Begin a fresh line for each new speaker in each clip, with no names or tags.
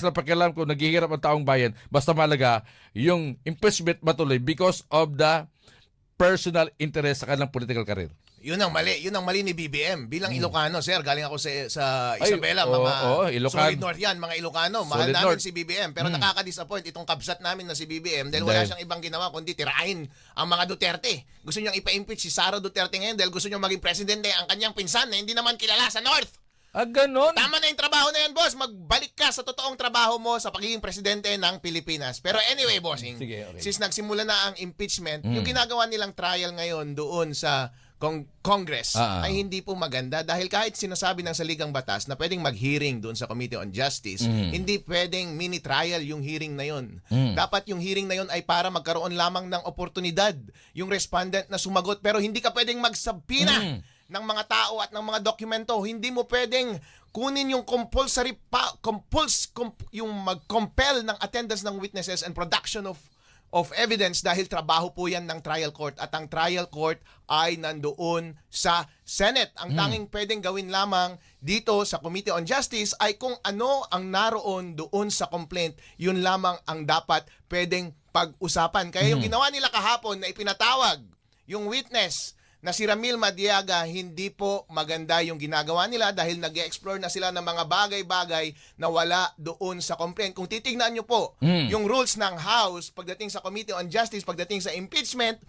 sa pakialam ko naghihirap ang taong bayan, basta malaga yung impeachment matuloy because of the personal interest sa kanilang political career.
Yun ang mali ni BBM. Bilang Ilocano, sir, galing ako sa
Ay,
Isabela,
oo,
mga
Ilocano.
solid north yan, mga Ilocano.
Solid
Mahal namin
north.
si BBM. Pero nakaka-disappoint itong kabsat namin na si BBM dahil wala siyang ibang ginawa kundi tirahin ang mga Duterte. Gusto niyang ipa-impeach si Sara Duterte ngayon dahil gusto niyang maging presidente ang kanyang pinsan na hindi naman kilala sa North.
Ganon?
Tama na yung trabaho na yan, boss. Magbalik ka sa totoong trabaho mo sa pagiging presidente ng Pilipinas. Pero anyway, bossing,
Sige, okay.
since nagsimula na ang impeachment, yung ginagawa nilang trial ngayon doon sa Congress ay hindi po maganda dahil kahit sinasabi ng saligang batas na pwedeng mag-hearing doon sa Committee on Justice, hindi pwedeng mini-trial yung hearing na yun. Dapat yung hearing na yun ay para magkaroon lamang ng oportunidad yung respondent na sumagot pero hindi ka pwedeng magsabina ng mga tao at ng mga dokumento. Hindi mo pwedeng kunin yung compulsory yung mag-compel ng attendance ng witnesses and production of evidence dahil trabaho po yan ng trial court at ang trial court ay nandoon sa Senate. Ang tanging pwedeng gawin lamang dito sa Committee on Justice ay kung ano ang naroon doon sa complaint, yun lamang ang dapat pwedeng pag-usapan. Kaya yung ginawa nila kahapon na ipinatawag yung witness na si Ramil Madriaga, hindi po maganda yung ginagawa nila dahil nag-explore na sila ng mga bagay-bagay na wala doon sa complaint. Kung titignan nyo po yung rules ng House pagdating sa Committee on Justice, pagdating sa impeachment,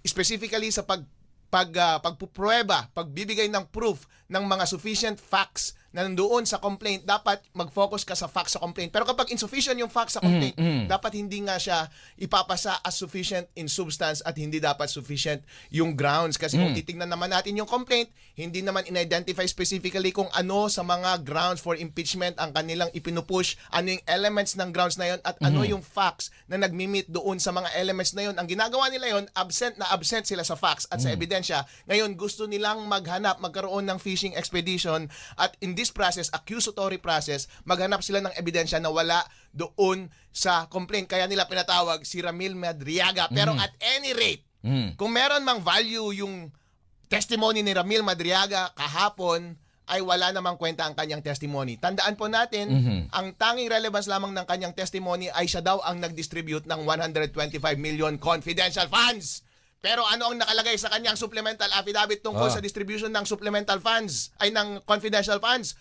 specifically sa pagpuprueba, pagbibigay ng proof ng mga sufficient facts na nandoon sa complaint, dapat mag-focus ka sa facts sa complaint. Pero kapag insufficient yung facts sa complaint, dapat hindi nga siya ipapasa as sufficient in substance at hindi dapat sufficient yung grounds. Kasi kung titingnan naman natin yung complaint, hindi naman in-identify specifically kung ano sa mga grounds for impeachment ang kanilang ipinupush, ano yung elements ng grounds na yon at ano yung facts na nagmi-meet doon sa mga elements na yon. Ang ginagawa nila yon, absent sila sa facts at sa ebidensya. Ngayon, gusto nilang magkaroon ng fishing expedition at in this process, accusatory process, maghanap sila ng ebidensya na wala doon sa complaint. Kaya nila pinatawag si Ramil Madriaga. Pero at any rate, kung meron mang value yung testimony ni Ramil Madriaga kahapon, ay wala namang kwenta ang kanyang testimony. Tandaan po natin, ang tanging relevance lamang ng kanyang testimony ay siya daw ang nag-distribute ng 125 million confidential funds. Pero ano ang nakalagay sa kanyang supplemental affidavit tungkol sa distribution ng supplemental funds, ay ng confidential funds?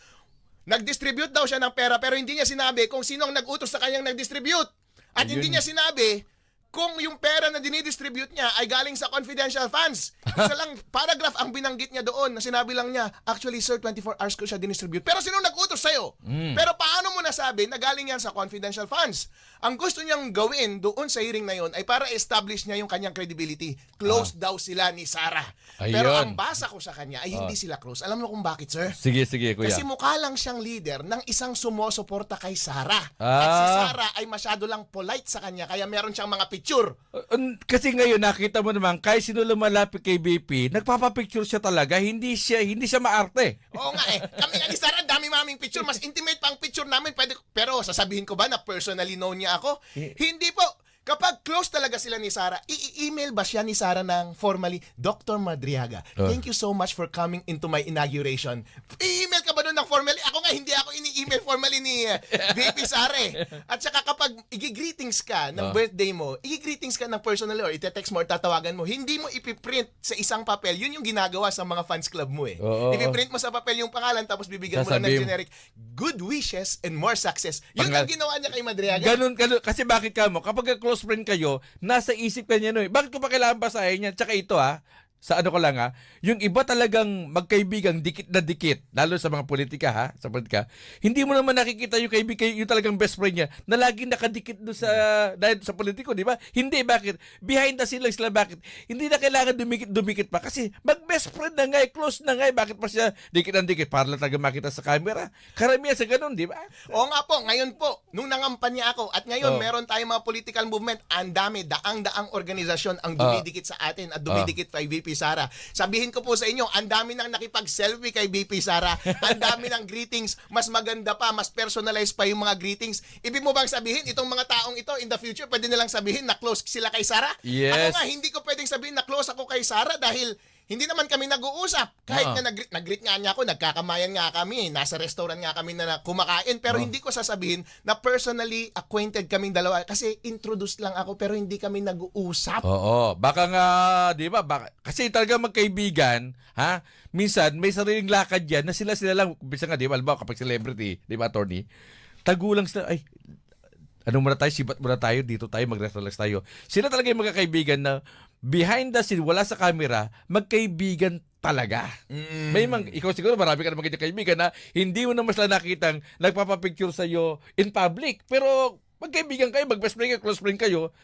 Nag-distribute daw siya ng pera pero hindi niya sinabi kung sino ang nag-utos sa kanyang nag-distribute. At hindi niya sinabi kung yung pera na dinidistribute niya ay galing sa confidential funds. Isa lang paragraph ang binanggit niya doon na sinabi lang niya, actually sir, 24 hours ko siya dinistribute. Pero sino nag-utos sa'yo? Pero paano mo nasabi na galing yan sa confidential funds? Ang gusto niyang gawin doon sa hearing na yon ay para establish niya yung kanyang credibility. Close daw sila ni Sara. Pero ang basa ko sa kanya ay hindi sila close. Alam mo kung bakit, sir?
Sige, kuya.
Kasi mukha lang siyang leader ng isang sumusuporta kay Sara. At si Sara ay masyado lang polite sa kanya kaya meron siyang mga picture.
Kasi ngayon nakita mo naman kahit sino lumalapit kay BP, nagpapapicture siya talaga, hindi siya maarte.
Oo nga kami nga ni Sara, dami maming picture, mas intimate pa ang picture namin. Pero sasabihin ko ba na personally known niya ako? Hindi po. Kapag close talaga sila ni Sara, i-email ba siya ni Sara ng formally, Dr. Madriaga, thank you so much for coming into my inauguration. I-email ka ba doon ng formally? Ako nga, hindi ako ini-email formally ni VP Sara At saka kapag i-greetings ka ng birthday mo, i-greetings ka ng personally or ite-text mo or tatawagan mo, hindi mo ipiprint sa isang papel. Yun yung ginagawa sa mga fans club mo Ipiprint mo sa papel yung pangalan tapos bibigyan mo lang ng generic, good wishes and more success. Yun ang ginawa niya kay Madriaga.
Ganun. Kasi bakit ka mo? Kapag close friend kayo, nasa isip ka niya bakit ko pa kailangan basahin yan? Tsaka ito sa ano ko lang yung iba talagang magkaibigang dikit na dikit, lalo sa mga politika sa politika, hindi mo naman nakikita yung kaibigan, yung talagang best friend niya na laging nakadikit doon dahil sa politiko, di ba? Hindi, bakit? Behind the scene lang sila, bakit? Hindi na kailangan dumikit pa kasi mag-best friend na close na bakit pa siya dikit na dikit para lang talaga makita sa camera? Karamihan sa ganun, di ba?
Oo nga po, ngayon po, nung nangampanya ako at ngayon meron tayong mga political movement, ang dami, daang-daang organisasyon ang dumidikit sa atin at dumidikit kay VP Sara. Sabihin ko po sa inyo, ang dami nang nakipag-selfie kay BP Sara. Ang dami ng greetings, mas maganda pa, mas personalized pa yung mga greetings. Ibig mo bang sabihin, itong mga taong ito, in the future, pwede nilang sabihin na close sila kay Sara?
Yes.
Ako nga, hindi ko pwedeng sabihin na close ako kay Sara dahil hindi naman kami nag-uusap. Kahit nga nag-greet nga niya ako, nagkakamayan nga kami, nasa restaurant nga kami na kumakain, pero hindi ko sasabihin na personally acquainted kaming dalawa kasi introduced lang ako pero hindi kami nag-uusap.
Oo, baka nga, 'di ba? Kasi talaga magkaibigan, ha? Minsan may sariling lakad 'yan na sila lang, bisa nga 'di ba, halimbawa kapag celebrity, 'di ba, attorney? Tagulang sila, ay ano muna tayo, sibat muna tayo, dito tayo, mag-relax tayo. Sila talaga yung magkakaibigan na behind the scene, wala sa camera, magkaibigan talaga. Ikaw siguro marami ka naman kaibigan na hindi mo naman sila nakitang nagpapapicture sa'yo in public. Pero magkaibigan kayo, mag-best friend kayo, close friend kayo,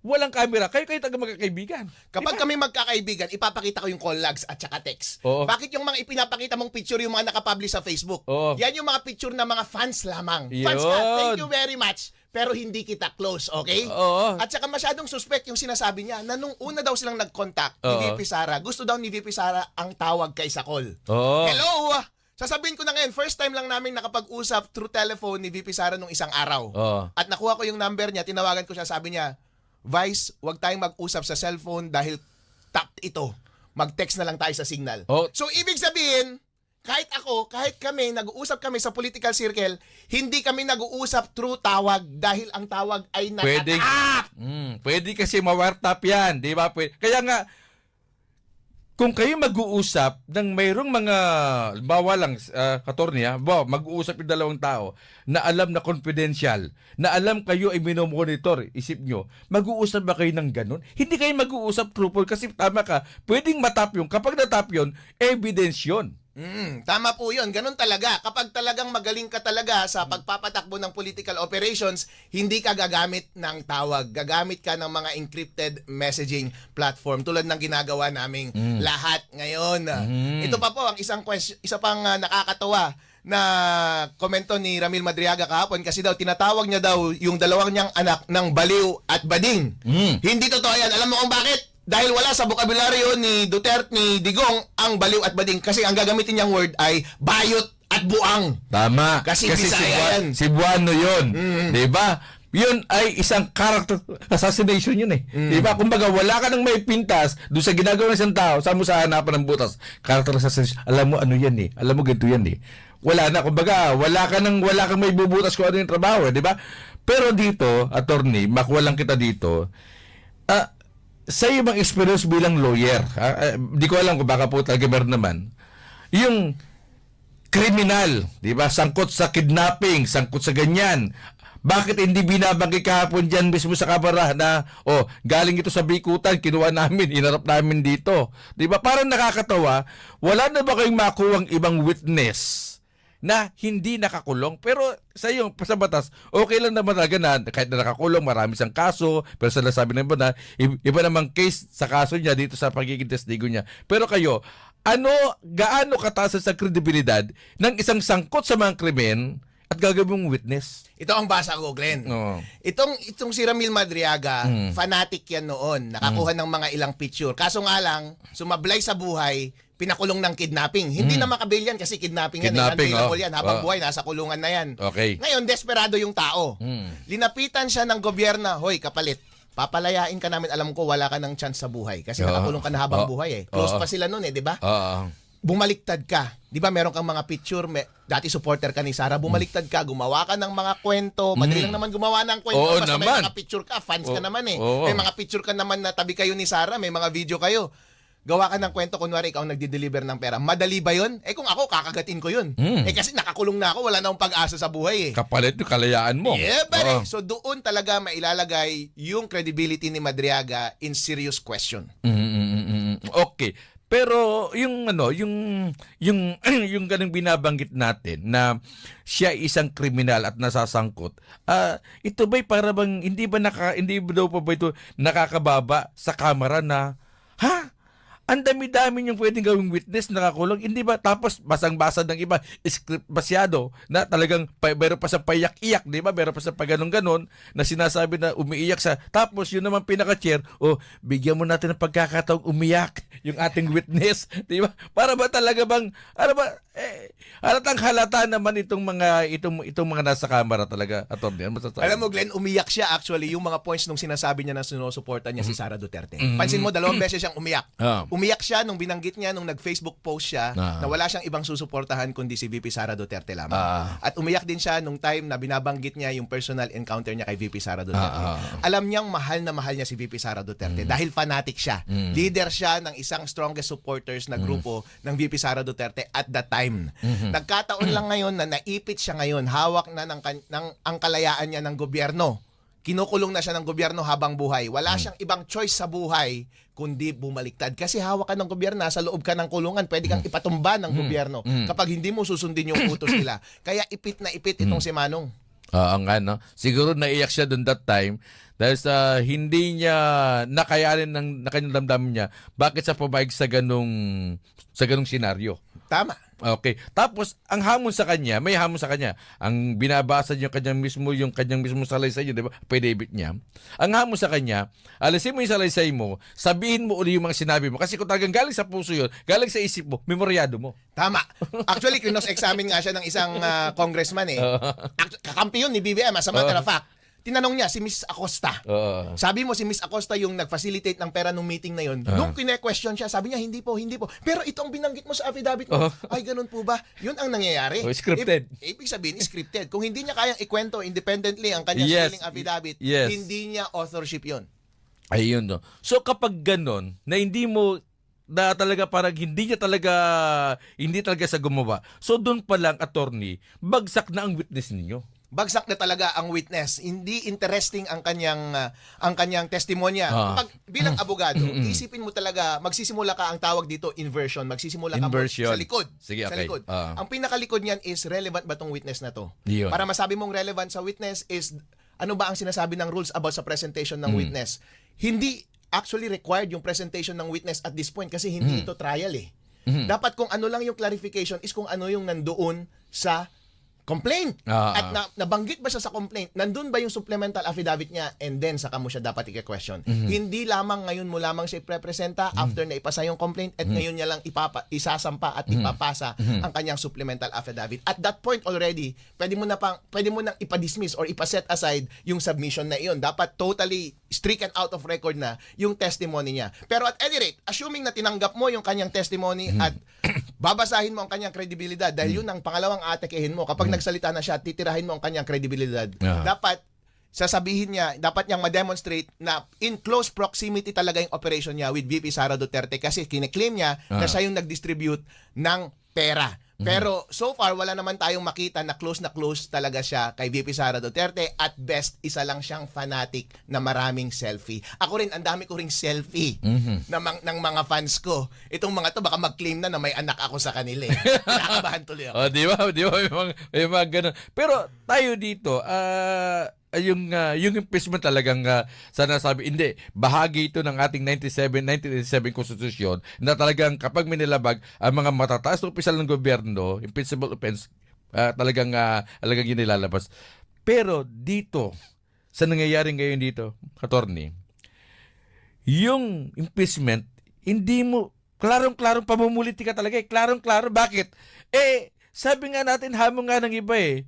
walang camera, kayo taga magkakaibigan.
Kapag kami magkakaibigan, ipapakita ko yung call logs at saka text.
Oo.
Bakit yung mga ipinapakita mong picture yung mga nakapublish sa Facebook?
Oo.
Yan yung mga picture na mga fans lamang.
Yun.
Fans ka, thank you very much. Pero hindi kita close, okay?
Oo.
At saka masyadong suspect yung sinasabi niya na nung una daw silang nag-contact ni
Oo.
VP Sara, gusto daw ni VP Sara ang tawag kay Sakol.
Oo.
Hello! Sasabihin ko na ngayon, first time lang namin nakapag-usap through telephone ni VP Sara nung isang araw.
Oo.
At nakuha ko yung number niya, tinawagan ko siya, sabi niya, Vice, huwag tayong mag-usap sa cellphone dahil tapped ito. Mag-text na lang tayo sa signal.
Oh.
So, ibig sabihin, kahit ako, kahit kami, nag-uusap kami sa political circle, hindi kami nag-uusap through tawag dahil ang tawag ay
Pwede,
nakatap.
pwede kasi ma-wartap yan, di ba? Kaya nga, kung kayo mag-uusap ng mayroong mga, bawa lang, katorniya, mag-uusap yung dalawang tao na alam na confidential, na alam kayo ay minomonitor, isip nyo, mag-uusap ba kayo ng ganun? Hindi kayo mag-uusap truthful kasi tama ka, pwedeng matap yun. Kapag natap yun, evidence yun.
Tama po yun. Ganun talaga. Kapag talagang magaling ka talaga sa pagpapatakbo ng political operations, hindi ka gagamit ng tawag. Gagamit ka ng mga encrypted messaging platform tulad ng ginagawa naming lahat ngayon. Ito pa po, ang isa pang nakakatawa na komento ni Ramil Madriaga kahapon kasi daw tinatawag niya daw yung dalawang niyang anak ng baliw at bading. Hindi totoo yan. Alam mo kung bakit? Dahil wala sa bokabularyo ni Duterte, ni Digong, ang baliw at bading. Kasi ang gagamitin niyang word ay bayot at buang.
Tama.
Kasi Bisaya yan.
Cebuano yun. Di ba? Yun ay isang character assassination yun eh. Di ba? Kumbaga, wala ka nang may pintas doon sa ginagawa ng isang tao, saan mo sa hanapan ng butas. Character assassination. Alam mo ano yan eh. Alam mo ganito yan eh. Wala na. Kumbaga, wala kang may bubutas kung ano yung trabaho. Di ba? Pero dito, attorney, makuha lang kita dito, sa ibang experience bilang lawyer, di ko alam kung baka po talaga meron naman, yung kriminal, di ba, sangkot sa kidnapping, sangkot sa ganyan, bakit hindi binabanggi kahapon dyan mismo sa kamera na, galing ito sa bikutan, kinuha namin, inarap namin dito. Di ba, parang nakakatawa, wala na ba kayong makuhang ibang witness na hindi nakakulong, pero sa batas, okay lang naman talaga na kahit na nakakulong, marami siyang kaso, pero sila sabi ng iba na, iba namang case sa kaso niya dito sa pagiging testigo niya. Pero kayo, gaano kataas sa kredibilidad ng isang sangkot sa mga krimen at gagawin mong witness?
Ito ang basa ko, Glenn.
Oo.
Itong si Ramil Madriaga, fanatic yan noon. Nakakuha ng mga ilang picture. Kaso nga lang, sumablay sa buhay, pinakulong ng kidnapping. Hindi na makabail yan kasi kidnapping yan. Unbailable yan. Habang buhay, nasa kulungan na yan.
Okay.
Ngayon, desperado yung tao. Linapitan siya ng gobyerno, hoy, kapalit. Papalayain ka namin, alam ko wala ka ng chance sa buhay. Kasi nakakulong ka na habang buhay eh. Close pa sila noon eh, di ba? Bumaliktad ka. Di ba meron kang mga picture, dati supporter ka ni Sara, bumaliktad ka, gumawa ka ng mga kwento, madali lang naman gumawa ng kwento, basta may mga picture ka, fans ka naman eh. May mga picture ka naman na tabi kayo ni Sara, may mga video kayo. Gawa ka ng kwento, kunwari ikaw ang nagdi-deliver ng pera. Madali ba yun? Kung ako, kakagatin ko yun. Kasi nakakulong na ako, wala na akong pag-asa sa buhay eh.
Kapalit yung kalayaan mo.
Yeah, pare. So doon talaga mailalagay yung credibility ni Madriaga in serious question.
Okay. Pero yung yung ganung binabanggit natin na siya isang kriminal at nasasangkot. Ito ba'y para bang hindi ba daw pa ba ito nakakababa sa kamera na ang dami-dami yung pwedeng gawing witness, nakakulong. Hindi ba? Tapos, basang-basa ng iba, script basyado, na talagang meron pa sa payak-iyak, di ba? Meron pa sa paganon-ganon, na sinasabi na umiiyak sa. Tapos, yun naman pinaka-chair, bigyan mo natin ng pagkakataong umiyak yung ating witness, di ba? Para ba talaga bang, halatang halata naman itong mga nasa kamera talaga, attorney.
Alam mo, Glenn, umiyak siya actually yung mga points nung sinasabi niya na sinusuporta niya si Sara Duterte. Pansin mo, 2 beses siyang umiyak. Umiyak siya nung binanggit niya nung nag-Facebook post siya
Ah.
na wala siyang ibang susuportahan kundi si VP Sara Duterte lamang.
Ah.
At umiyak din siya nung time na binabanggit niya yung personal encounter niya kay VP Sara Duterte.
Ah.
Alam niyang mahal na mahal niya si VP Sara Duterte dahil fanatic siya. Leader siya ng isang strongest supporters na grupo ng VP Sara Duterte at that time. Nagkataon lang ngayon na naipit siya ngayon, hawak na ang kalayaan niya ng gobyerno. Kinukulong na siya ng gobyerno habang buhay. Wala siyang ibang choice sa buhay kundi bumaliktad. Kasi hawak ka ng gobyerno, sa loob ka ng kulungan, pwede kang ipatumba ng gobyerno kapag hindi mo susundin yung utos nila. Kaya ipit na ipit itong si Manong.
Oo nga, no? Siguro naiyak siya doon that time dahil sa hindi niya nakayanin na kanyang damdamin niya. Bakit siya pumayag sa ganung senaryo?
Tama.
Okay. Tapos, ang hamon sa kanya, may hamon sa kanya. Ang binabasa niyo yung kanyang mismo salaysay niyo, di ba? Pwedebit niya. Ang hamon sa kanya, alisin mo yung salaysay mo, sabihin mo uli yung mga sinabi mo. Kasi kung talagang galing sa puso yun, galing sa isip mo, memoryado mo.
Tama. Actually, kinos-examine nga siya ng isang congressman eh. Kakampi yun ni BBM, as a matter of fact. Tinanong niya si Miss Acosta. Sabi mo si Miss Acosta yung nag-facilitate ng pera nung meeting na yun. Nung kine-question siya, sabi niya, hindi po. Pero ito ang binanggit mo sa affidavit mo. Ay, ganun po ba? Yun ang nangyayari.
Scripted.
Ibig sabihin, scripted. Kung hindi niya kayang ikwento independently ang kanyang sailing affidavit, hindi niya authorship yun.
Ayun, no. So, kapag ganun, na hindi mo na talaga parang hindi talaga sa gumawa. So, doon pa lang, attorney, bagsak na ang witness ninyo.
Bagsak na talaga ang witness. Hindi interesting ang kanyang testimonya. Kapag bilang abogado, isipin mo talaga, magsisimula ka ang tawag dito inversion. Magsisimula ka
Inversion.
sa likod.
Sige,
sa
okay.
likod. Ang pinakalikod niyan is relevant ba tong witness na to?
Yun.
Para masabi mong relevant sa witness is ano ba ang sinasabi ng rules about sa presentation ng witness? Hindi actually required yung presentation ng witness at this point kasi hindi ito trial eh. Dapat kung ano lang yung clarification is kung ano yung nandoon sa complaint. At nabanggit ba siya sa complaint? Nandun ba yung supplemental affidavit niya? And then, saka mo siya dapat i-question. Hindi lamang ngayon mo lamang siya iprepresenta after na ipasa yung complaint at ngayon niya lang isasampa at ipapasa ang kanyang supplemental affidavit. At that point already, pwede mo nang ipa-dismiss or ipa-set aside yung submission na iyon. Dapat totally stricken out of record na yung testimony niya. Pero at any rate, assuming na tinanggap mo yung kanyang testimony at babasahin mo ang kanyang kredibilidad dahil yun ang pangalawang atakehin mo. Kapag nagsalita na siya, titirahin mo ang kanyang kredibilidad. Dapat sasabihin niya, dapat niyang ma-demonstrate na in close proximity talaga yung operation niya with VP Sara Duterte kasi kine-claim niya na siya yung nag-distribute ng pera. Pero so far, wala naman tayong makita na close talaga siya kay VP Sara Duterte. At best, isa lang siyang fanatic na maraming selfie. Ako rin, ang dami ko ring selfie ng mga fans ko. Itong mga to, baka mag-claim na may anak ako sa kanila. Nakakabahan tuloy ako.
Di ba? May mga ganun. Pero tayo dito, yung impeachment talagang sana sabi, hindi, bahagi ito ng ating 1987 Constitution na talagang kapag minilabag ang mga matataas na opisyal ng gobyerno, impeachable offense, talagang yun nilalabas. Pero dito, sa nangyayari ngayon dito, attorney, yung impeachment, hindi mo, klarong-klarong pamumuliti ka talaga. Klarong-klaro. Bakit? Sabi nga natin, hamon nga ng iba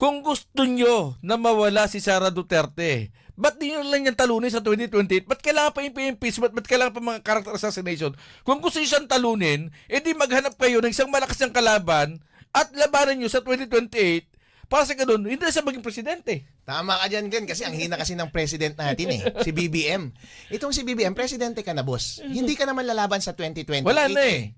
kung gusto nyo na mawala si Sara Duterte, ba't di nyo lang yan talunin sa 2028? Ba't kailangan pa yung impeachment? Ba't kailangan pa mga character assassination? Kung gusto nyo siyang talunin, edi maghanap kayo ng isang malakas ng kalaban at labanan nyo sa 2028 para sa ganun, hindi na siya maging presidente.
Tama ka dyan, Glenn, kasi ang hina kasi ng president natin si BBM. Itong si BBM, presidente ka na, boss. Hindi ka naman lalaban sa 2028.
Wala na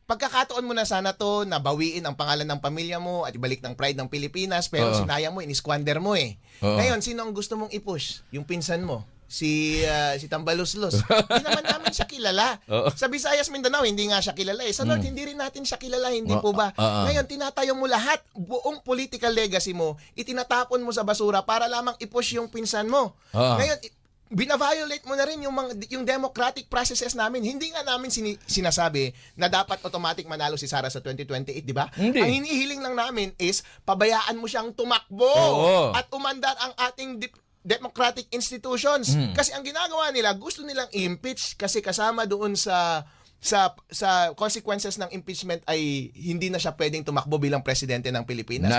Pagkakataon mo na sana to na bawiin ang pangalan ng pamilya mo at ibalik ng pride ng Pilipinas, pero sinayang mo, inisquander mo Ngayon, sino ang gusto mong i-push? Yung pinsan mo, si Tambaluslos. Hindi naman namin siya kilala. Sa Visayas, Mindanao, hindi nga siya kilala Sa North, hindi rin natin siya kilala, hindi po ba? Ngayon, tinatayo mo lahat, buong political legacy mo, itinatapon mo sa basura para lamang i-push yung pinsan mo. Ngayon, bina-violate mo na rin yung democratic processes namin. Hindi nga namin sinasabi na dapat automatic manalo si Sara sa 2028, di ba?
Hindi.
Ang hinihiling lang namin is pabayaan mo siyang tumakbo at umandar ang ating democratic institutions. Kasi ang ginagawa nila, gusto nilang i-impeach kasi kasama doon sa consequences ng impeachment ay hindi na siya pwedeng tumakbo bilang presidente ng Pilipinas.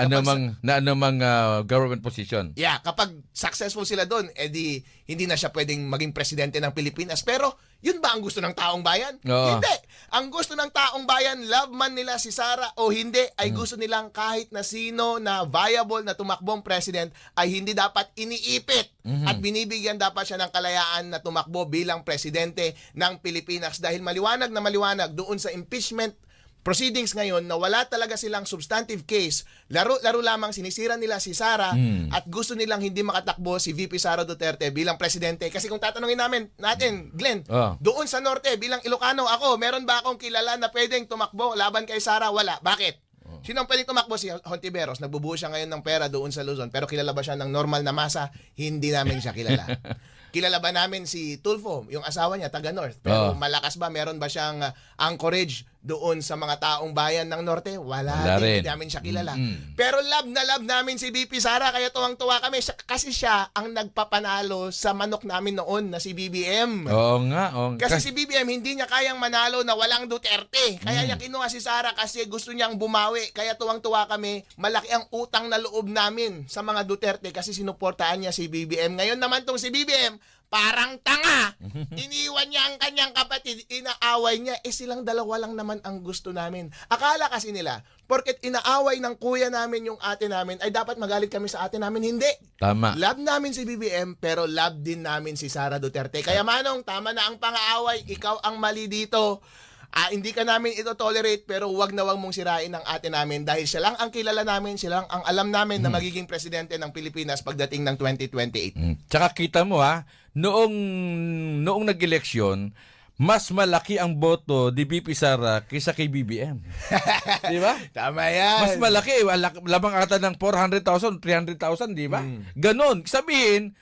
Na anumang government position.
Yeah, kapag successful sila doon, edi hindi na siya pwedeng maging presidente ng Pilipinas. Pero Yun ba ang gusto ng taong bayan?
Oo.
Hindi. Ang gusto ng taong bayan, love man nila si Sara o hindi, ay gusto nilang kahit na sino na viable na tumakbong president ay hindi dapat iniipit at binibigyan dapat siya ng kalayaan na tumakbo bilang presidente ng Pilipinas dahil maliwanag na maliwanag doon sa impeachment proceedings ngayon na wala talaga silang substantive case, laro-laro lamang sinisira nila si Sara at gusto nilang hindi makatakbo si VP Sara Duterte bilang presidente. Kasi kung tatanungin natin, Glenn, doon sa Norte bilang Ilocano ako, meron ba akong kilala na pwedeng tumakbo laban kay Sara? Wala. Bakit? Sino ang pwedeng tumakbo? Si Hontiveros. Nagbubuo siya ngayon ng pera doon sa Luzon. Pero kilala ba siya ng normal na masa? Hindi namin siya kilala. Kilala ba namin si Tulfo, yung asawa niya, taga North? Pero malakas ba? Meron ba siyang anchorage doon sa mga taong bayan ng Norte? Wala din. Hindi namin siya kilala. Pero love na love namin si VP Sara, kaya tuwang-tuwa kami. Kasi siya ang nagpapanalo sa manok namin noon na si BBM.
Oo nga.
Kasi si BBM hindi niya kayang manalo na walang Duterte. Kaya niya kinuha si Sara kasi gusto niyang bumawi. Kaya tuwang-tuwa kami. Malaki ang utang na loob namin sa mga Duterte kasi sinuportahan niya si BBM. Ngayon naman tong si BBM, parang tanga. Iniwan niya ang kanyang kapatid, inaaway niya. Silang dalawa lang naman ang gusto namin. Akala kasi nila, porket inaaway ng kuya namin yung ate namin, ay dapat magalit kami sa ate namin. Hindi.
Tama.
Love namin si BBM, pero love din namin si Sara Duterte. Kaya Manong, tama na ang pang-aaway. Ikaw ang mali dito. Hindi ka namin ito tolerate, pero wag na wag mong sirain ang ate namin dahil siya lang ang kilala namin, siya lang ang alam namin na magiging presidente ng Pilipinas pagdating ng 2028.
Tsaka kita mo noong nag-eleksyon, mas malaki ang boto ni VP Sara kaysa kay BBM. Di ba?
Tama yan.
Mas malaki. Labang ata ng 400,000, 300,000, di ba? Ganon. Sabihin,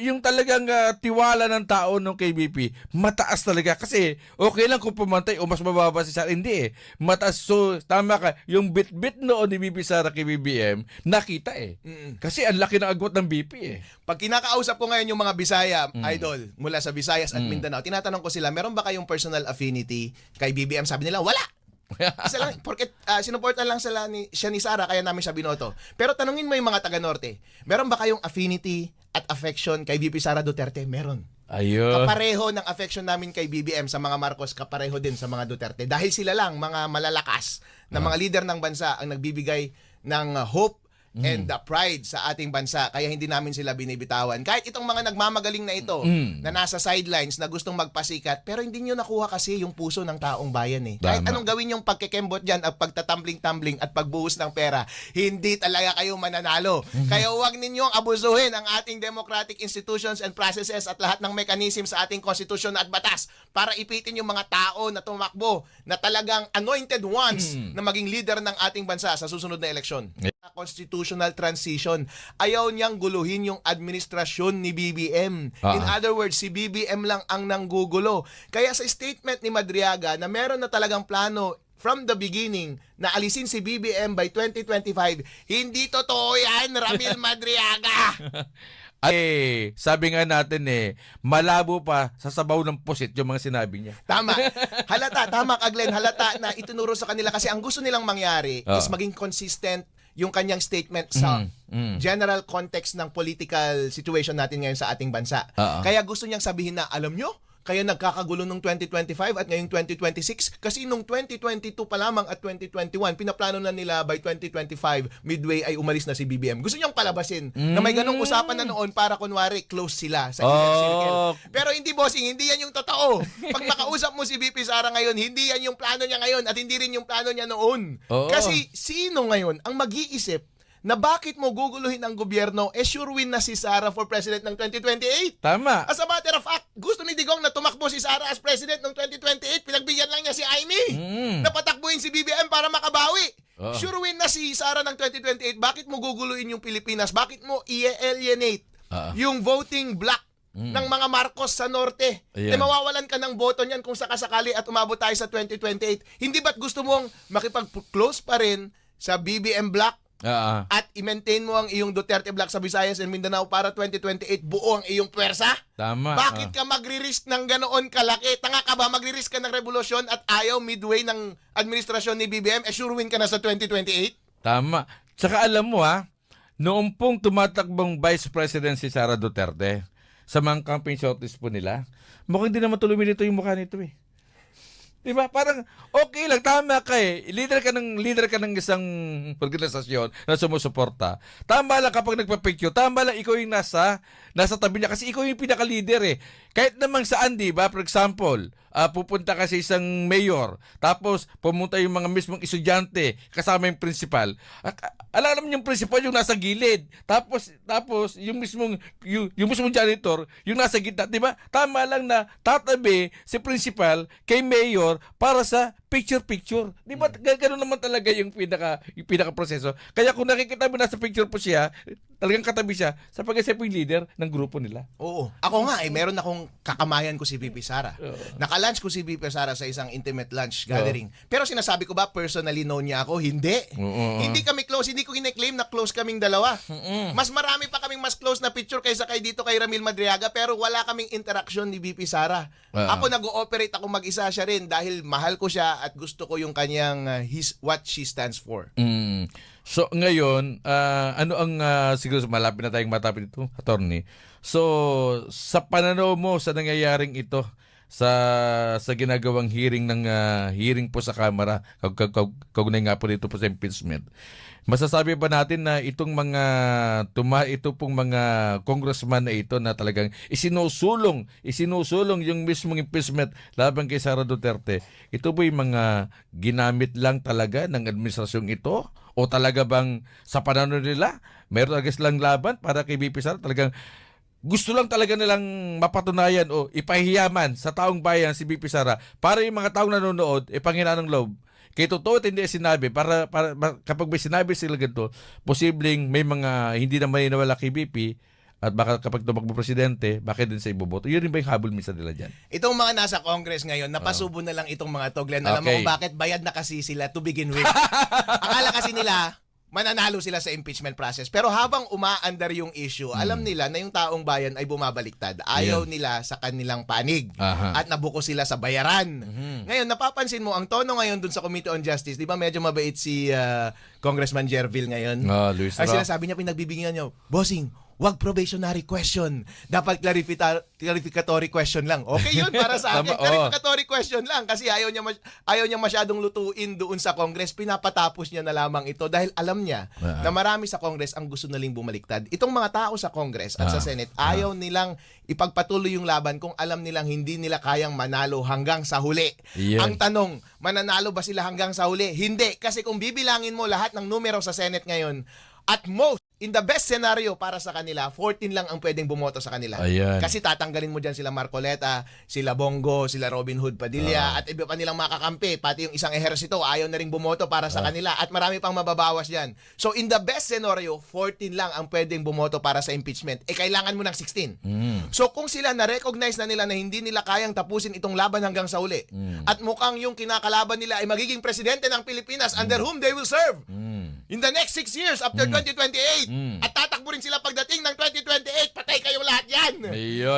yung talagang tiwala ng tao nung kay VP, mataas talaga. Kasi okay lang kung pumantay o mas mababa si Sara. Hindi eh. Mataas. So, tama ka. Yung bit-bit noon ni VP Sara kay BBM, nakita eh. Kasi ang laki ng agwat ng VP eh.
Pag kinakausap ko ngayon yung mga Bisaya, idol, mula sa Visayas at Mindanao, tinatanong ko sila, meron ba kayong personal affinity kay BBM? Sabi nila, wala. Isa lang, porque sinuportan lang siya ni Sara, kaya namin siya binoto. Pero tanungin mo yung mga taga-Norte, meron ba kayong affinity at affection kay VP Sara Duterte? Meron.
Ayun.
Kapareho ng affection namin kay BBM sa mga Marcos, kapareho din sa mga Duterte. Dahil sila lang, mga malalakas na mga leader ng bansa ang nagbibigay ng hope and the pride sa ating bansa. Kaya hindi namin sila binibitawan. Kahit itong mga nagmamagaling na ito, na nasa sidelines, na gustong magpasikat, pero hindi nyo nakuha kasi yung puso ng taong bayan eh. Kahit anong gawin yung pagkikembot dyan at pagtatambling-tambling at pagbuhos ng pera, hindi talaga kayo mananalo. Kaya huwag ninyong abusuhin ang ating democratic institutions and processes at lahat ng mechanism sa ating konstitusyon at batas para ipitin yung mga tao na tumakbo na talagang anointed ones na maging leader ng ating bansa sa susunod na eleksyon. Constitutional transition. Ayaw niyang guluhin yung administrasyon ni BBM. In other words, si BBM lang ang nanggugulo. Kaya sa statement ni Madriaga na meron na talagang plano from the beginning na alisin si BBM by 2025, hindi totoo yan, Ramil Madriaga.
Sabi nga natin malabo pa sa sabaw ng pusit yung mga sinabi niya.
Tama. Tama ka Glenn, halata na itinuro sa kanila kasi ang gusto nilang mangyari is maging consistent yung kanyang statement sa general context ng political situation natin ngayon sa ating bansa. Kaya gusto niyang sabihin na, alam nyo, kaya nagkakagulo nung 2025 at ngayong 2026 kasi nung 2022 pa lamang at 2021 pinaplano na nila by 2025 midway ay umalis na si BBM. Gusto niyang palabasin na may ganong usapan na noon para kunwari close sila sa inner circle. Pero hindi bossing, hindi yan yung totoo. Pag makausap mo si VP Sara ngayon, hindi yan yung plano niya ngayon at hindi rin yung plano niya noon. Kasi sino ngayon ang mag-iisip na bakit mo guguluhin ang gobyerno, sure win na si Sara for president ng 2028.
Tama.
As a matter of fact, gusto ni Digong na tumakbo si Sara as president ng 2028. Pinagbigyan lang niya si Amy na patakbuhin si BBM para makabawi. Sure win na si Sara ng 2028. Bakit mo guguluhin yung Pilipinas? Bakit mo i-alienate yung voting block ng mga Marcos sa Norte? Mawawalan ka ng boto niyan kung sakasakali at umabot tayo sa 2028. Hindi ba't gusto mong makipag-close pa rin sa BBM block? At i-maintain mo ang iyong Duterte Block sa Visayas and Mindanao para 2028 buo ang iyong pwersa?
Tama.
Bakit ka magre-risk ng ganoon kalaki? Tanga ka ba? Magre-risk ka ng revolusyon at ayaw midway ng administrasyon ni BBM, sure win ka na sa 2028?
Tama. Tsaka alam mo noong pong tumatakbong Vice President si Sara Duterte, sa mga campaign shortlist po nila, mukhang hindi naman tuloy nito yung mukha nito eh. Diba? Parang okay lang, tama ka eh. Leader ka ng isang organisasyon na sumusuporta. Tama lang kapag nagpa-picture, tama lang ikaw yung nasa tabi niya kasi ikaw yung pinaka-leader eh. Kahit namang saan, di ba? For example, pupunta ka sa isang mayor, tapos pumunta yung mga mismong estudyante kasama yung principal. Alam yung principal yung nasa gilid. Tapos yung mismong janitor yung nasa gitna, di ba? Tama lang na tatabi si principal kay mayor para sa picture. Di ba? Ganoon naman talaga yung pinaka proseso. Kaya kung nakikita mo nasa picture po siya, talagang katabi siya sapagkat siya po yung leader ng grupo nila.
Oo. Ako nga meron akong kakamayan ko si VP Sara. Naka-lunch ko si VP Sara sa isang intimate lunch gathering. Pero sinasabi ko ba personally known niya ako? Hindi. Hindi kami close. Hindi ko kine-claim na close kaming dalawa. Mas marami pa kaming mas close na picture kaysa kay dito kay Ramil Madriaga pero wala kaming interaction ni VP Sara. Ako nag-ooperate ako mag-isa siya rin dahil mahal ko siya at gusto ko yung kanyang what she stands for.
So ngayon, ano ang siguro malapit na tayong matapit ito, attorney. So sa pananaw mo sa nangyayaring ito sa ginagawang hearing hearing po sa Kamara, kaugnay nga po dito po sa impeachment. Masasabi ba natin na ito pong mga congressman na ito na talagang isinusulong yung mismong impeachment laban kay Sara Duterte, ito ba yung mga ginamit lang talaga ng administrasyong ito? O talaga bang sa pananaw nila, meron talaga silang laban para kay VP Sara? Talagang gusto lang talaga nilang mapatunayan o ipahiyaman sa taong bayan si VP Sara para yung mga taong nanonood, panghinaan ng loob. Kaya totoo at hindi sinabi, para kapag may sinabi sila ganito, posibleng may mga hindi na maniniwala kay VP at baka kapag tumakbo presidente, bakit din sa iboboto? Yun rin ba yung habol minsan nila dyan?
Itong mga nasa Congress ngayon, napasubo na lang itong mga toglan. Alam mo kung bakit bayad na kasi sila to begin with. Akala kasi nila, mananalo sila sa impeachment process. Pero habang umaandar yung issue, alam nila na yung taong bayan ay bumabaliktad. Ayaw nila sa kanilang panig. At nabuko sila sa bayaran. Ngayon, napapansin mo, ang tono ngayon dun sa Committee on Justice, di ba medyo mabait si Congressman Jervil ngayon?
Luis
Ang sinasabi niya, pinagbibigyan niya, bossing, wag probationary question. Dapat clarificatory question lang. Okay yun para sa akin. Clarificatory question lang kasi ayaw niya masyadong lutuin doon sa Congress. Pinapatapos niya na lamang ito dahil alam niya na marami sa Congress ang gusto naling bumaliktad. Itong mga tao sa Congress at sa Senate, ayaw nilang ipagpatuloy yung laban kung alam nilang hindi nila kayang manalo hanggang sa huli. Ang tanong, mananalo ba sila hanggang sa huli? Hindi. Kasi kung bibilangin mo lahat ng numero sa Senate ngayon, at most, in the best scenario para sa kanila, 14 lang ang pwedeng bumoto sa kanila. Kasi tatanggalin mo dyan sila Marcoleta, sila Bongo, sila Robin Hood Padilla, at iba pa nilang makakampi. Pati yung isang ehersito, ayaw na rin bumoto para sa kanila. At marami pang mababawas dyan. So in the best scenario, 14 lang ang pwedeng bumoto para sa impeachment. Kailangan mo ng 16. So kung sila na-recognize na nila na hindi nila kayang tapusin itong laban hanggang sa uli, at mukhang yung kinakalaban nila ay magiging presidente ng Pilipinas under whom they will serve in the next 6 years after 2028. At tatakbo rin sila pagdating ng 2028. Patay kayong lahat yan.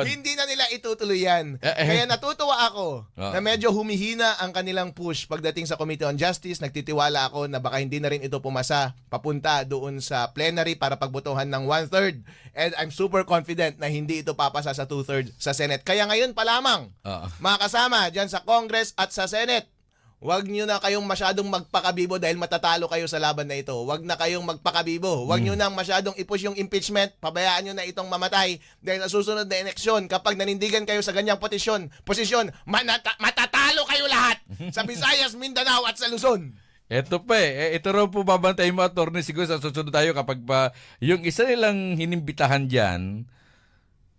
Hindi na nila itutuloy yan. Kaya natutuwa ako na medyo humihina ang kanilang push pagdating sa Committee on Justice. Nagtitiwala ako na baka hindi na rin ito pumasa papunta doon sa plenary para pagbotohan ng 1/3. And I'm super confident na hindi ito papasa sa 2/3 sa Senate. Kaya ngayon pa lamang, mga kasama dyan sa Congress at sa Senate, huwag nyo na kayong masyadong magpakabibo dahil matatalo kayo sa laban na ito. Huwag na kayong magpakabibo. Huwag nyo nang masyadong i-push yung impeachment. Pabayaan nyo na itong mamatay dahil sa susunod na eleksyon, kapag nanindigan kayo sa ganyang posisyon, matatalo kayo lahat sa Visayas, Mindanao at sa Luzon.
Ito pa ito raw po babantayin mo, attorney, siguro sa susunod tayo kapag yung isa nilang hinimbitahan dyan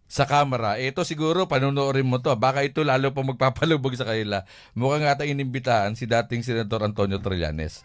sa Kamara, ito siguro panunuorin mo to. Baka ito lalo pa magpapalubog sa kanila. Mukhang ata inimbitahan si dating Senator Antonio Trillanes.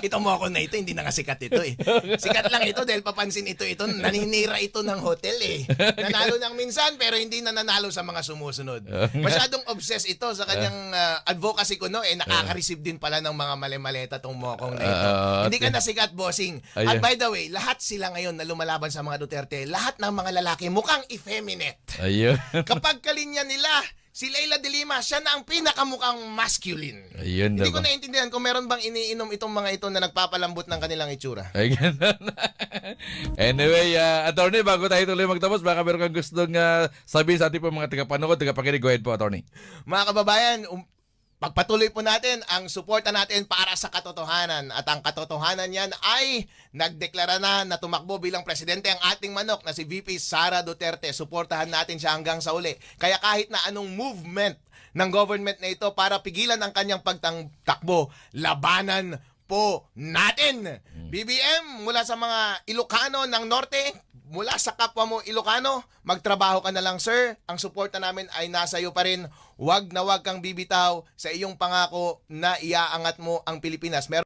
Ito mo ako na ito, hindi na nga sikat ito eh. Sikat lang ito dahil papansin ito, naninira ito ng hotel eh. Nanalo ng minsan pero hindi na nanalo sa mga sumusunod. Masyadong obsessed ito sa kanyang advocacy ko, no? Nakaka-receive din pala ng mga mali-maleta tong mokong na ito. Hindi ka na sikat, bossing. At by the way, lahat sila ngayon na lumalaban sa mga Duterte, lahat ng mga lalaki mukhang effeminate.
Ayun.
Kapag kalinya nila, si Leila de Lima, siya na ang pinakamukhang masculine.
Ayun
Hindi ko
naman.
naiintindihan kung meron bang iniinom itong mga ito na nagpapalambot ng kanilang itsura.
Ay, ganun. Anyway, attorney, bago tayo tuloy magtapos, baka meron kang gustong sabihin sa ating po mga tagapanood, tagapakinig. Go ahead po, attorney.
Mga kababayan, pagpatuloy po natin ang suporta natin para sa katotohanan. At ang katotohanan yan ay nagdeklara na tumakbo bilang presidente ang ating manok na si VP Sara Duterte. Suportahan natin siya hanggang sa uli. Kaya kahit na anong movement ng government na ito para pigilan ang kanyang pagtakbo, labanan po natin. BBM, mula sa mga Ilocano ng Norte, mula sa kapwa mo Ilocano, magtrabaho ka na lang, sir. Ang suporta namin ay nasa iyo pa rin. Huwag na huwag kang bibitaw sa iyong pangako na iaangat mo ang Pilipinas.